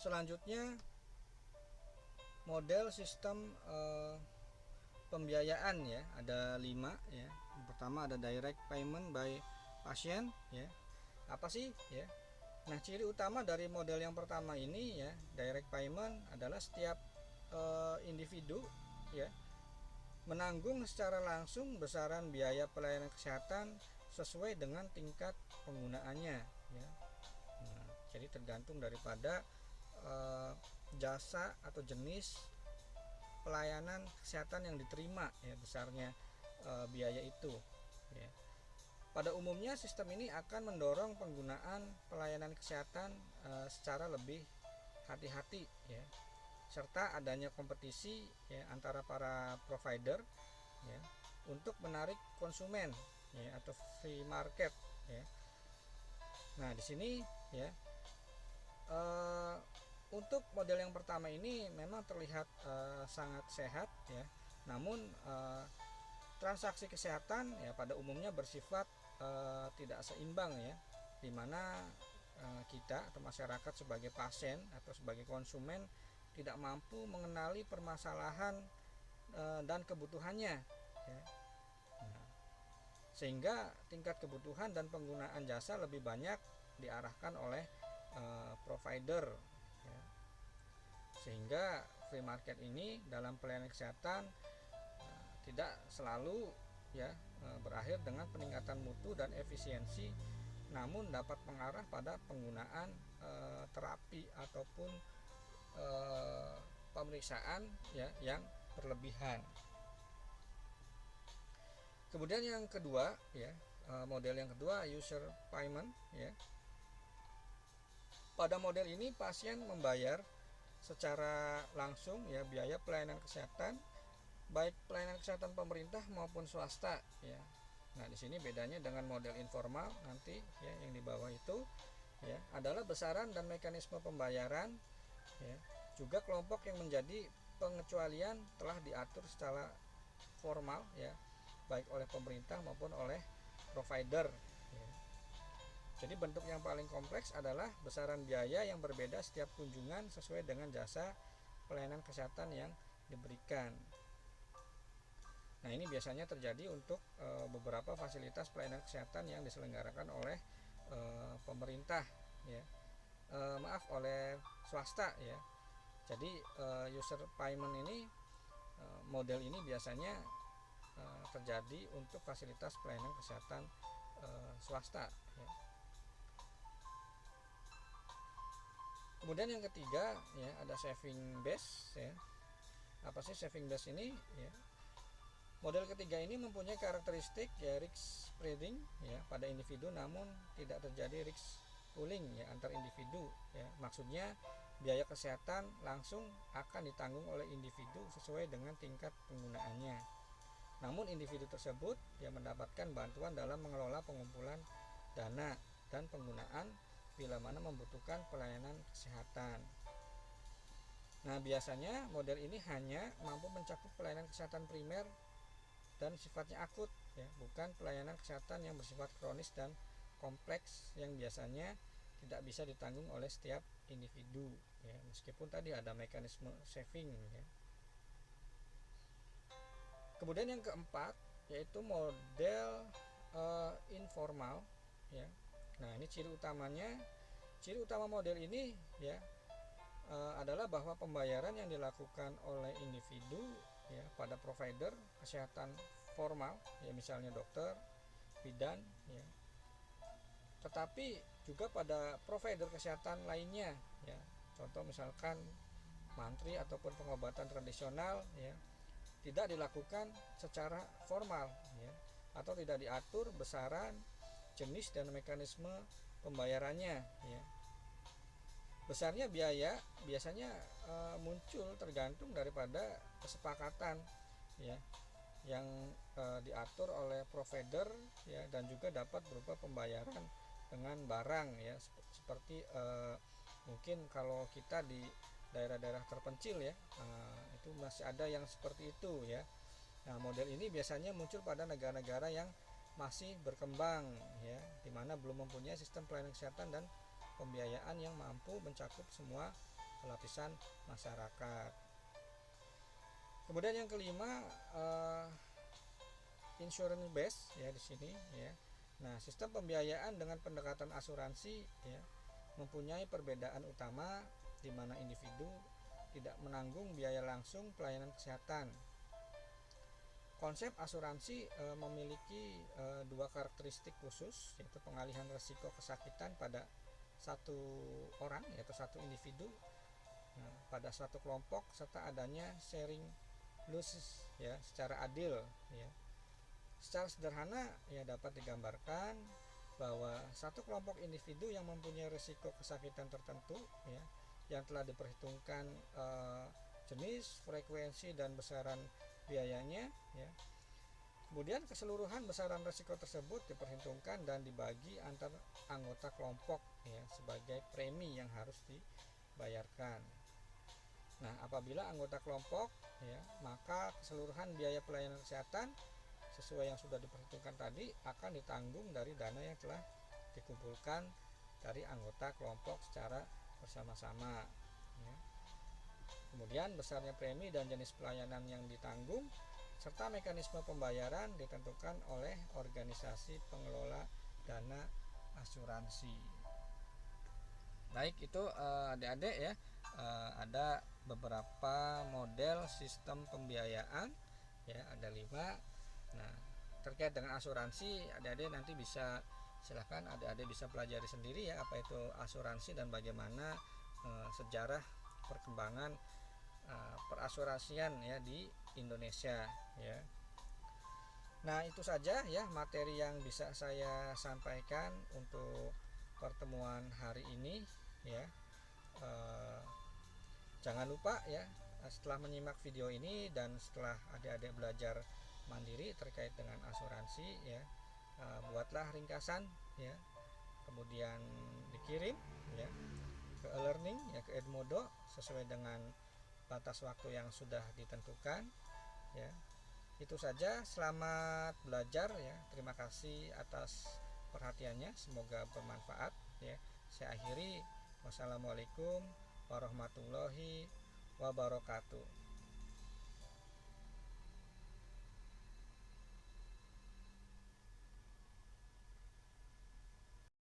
Selanjutnya model sistem pembiayaan ya, ada 5 ya. Yang pertama ada direct payment by patient ya. Apa sih ya? Nah, ciri utama dari model yang pertama ini ya, direct payment adalah setiap individu ya menanggung secara langsung besaran biaya pelayanan kesehatan sesuai dengan tingkat penggunaannya ya. Nah, jadi tergantung daripada jasa atau jenis pelayanan kesehatan yang diterima ya, besarnya biaya itu ya. Pada umumnya sistem ini akan mendorong penggunaan pelayanan kesehatan secara lebih hati-hati ya, serta adanya kompetisi ya antara para provider ya untuk menarik konsumen ya, atau free market ya. Nah, di sini ya untuk model yang pertama ini memang terlihat sangat sehat ya, namun transaksi kesehatan ya pada umumnya bersifat tidak seimbang ya, di mana kita atau masyarakat sebagai pasien atau sebagai konsumen tidak mampu mengenali permasalahan dan kebutuhannya ya. Nah, sehingga tingkat kebutuhan dan penggunaan jasa lebih banyak diarahkan oleh provider ya. Sehingga free market ini dalam pelayanan kesehatan tidak selalu ya berakhir dengan peningkatan mutu dan efisiensi, namun dapat mengarah pada penggunaan terapi ataupun pemeriksaan ya yang berlebihan. Kemudian yang kedua ya, model yang kedua user payment ya. Pada model ini pasien membayar secara langsung ya biaya pelayanan kesehatan, baik pelayanan kesehatan pemerintah maupun swasta ya. Nah, di sini bedanya dengan model informal nanti ya yang di bawah itu ya adalah besaran dan mekanisme pembayaran ya. Juga kelompok yang menjadi pengecualian telah diatur secara formal ya, baik oleh pemerintah maupun oleh provider ya. Jadi bentuk yang paling kompleks adalah besaran biaya yang berbeda setiap kunjungan sesuai dengan jasa pelayanan kesehatan yang diberikan. Nah, ini biasanya terjadi untuk beberapa fasilitas pelayanan kesehatan yang diselenggarakan oleh pemerintah ya. Oleh swasta ya. Jadi user payment ini model ini biasanya terjadi untuk fasilitas pelayanan kesehatan swasta ya. Kemudian yang ketiga ya ada saving base ya. Apa sih saving base ini ya? Model ketiga ini mempunyai karakteristik ya risk spreading ya pada individu, namun tidak terjadi risk pooling ya antar individu ya. Maksudnya biaya kesehatan langsung akan ditanggung oleh individu sesuai dengan tingkat penggunaannya. Namun individu tersebut ya mendapatkan bantuan dalam mengelola pengumpulan dana dan penggunaan bila mana membutuhkan pelayanan kesehatan. Nah, biasanya model ini hanya mampu mencakup pelayanan kesehatan primer dan sifatnya akut ya, bukan pelayanan kesehatan yang bersifat kronis dan kompleks yang biasanya tidak bisa ditanggung oleh setiap individu ya, meskipun tadi ada mekanisme saving ya. Kemudian yang keempat yaitu model informal ya. Nah, ini ciri utama model ini ya adalah bahwa pembayaran yang dilakukan oleh individu ya pada provider kesehatan formal ya, misalnya dokter, bidan ya. Tetapi juga pada provider kesehatan lainnya ya. Contoh misalkan mantri ataupun pengobatan tradisional ya, tidak dilakukan secara formal ya, atau tidak diatur besaran, jenis dan mekanisme pembayarannya ya. Besarnya biaya biasanya muncul tergantung daripada kesepakatan ya yang diatur oleh provider ya, dan juga dapat berupa pembayaran dengan barang ya, seperti mungkin kalau kita di daerah-daerah terpencil ya, itu masih ada yang seperti itu ya. Nah, model ini biasanya muncul pada negara-negara yang masih berkembang ya, di mana belum mempunyai sistem pelayanan kesehatan dan pembiayaan yang mampu mencakup semua lapisan masyarakat. Kemudian yang kelima, insurance base ya di sini ya. Nah, sistem pembiayaan dengan pendekatan asuransi ya mempunyai perbedaan utama di mana individu tidak menanggung biaya langsung pelayanan kesehatan. Konsep asuransi memiliki dua karakteristik khusus, yaitu pengalihan risiko kesakitan pada satu orang yaitu satu individu pada suatu kelompok, serta adanya sharing losses ya secara adil ya. Secara sederhana ya dapat digambarkan bahwa satu kelompok individu yang mempunyai risiko kesakitan tertentu ya yang telah diperhitungkan jenis, frekuensi dan besaran biayanya ya. Kemudian keseluruhan besaran risiko tersebut diperhitungkan dan dibagi antar anggota kelompok ya sebagai premi yang harus dibayarkan. Nah, apabila anggota kelompok ya, maka keseluruhan biaya pelayanan kesehatan sesuai yang sudah diperhitungkan tadi akan ditanggung dari dana yang telah dikumpulkan dari anggota kelompok secara bersama-sama ya. Kemudian besarnya premi dan jenis pelayanan yang ditanggung serta mekanisme pembayaran ditentukan oleh organisasi pengelola dana asuransi. Baik, itu adik-adik ya, ada beberapa model sistem pembiayaan ya, ada 5. Nah, terkait dengan asuransi adik-adik nanti bisa silahkan adik-adik bisa pelajari sendiri ya apa itu asuransi dan bagaimana sejarah perkembangan perasuransian ya di Indonesia ya. Nah, itu saja ya materi yang bisa saya sampaikan untuk pertemuan hari ini ya. Jangan lupa ya setelah menyimak video ini dan setelah adik-adik belajar mandiri terkait dengan asuransi ya, buatlah ringkasan ya, kemudian dikirim ya ke e-learning ya, ke Edmodo sesuai dengan batas waktu yang sudah ditentukan ya. Itu saja, selamat belajar ya. Terima kasih atas perhatiannya, semoga bermanfaat ya. Saya akhiri, wassalamualaikum warahmatullahi wabarakatuh.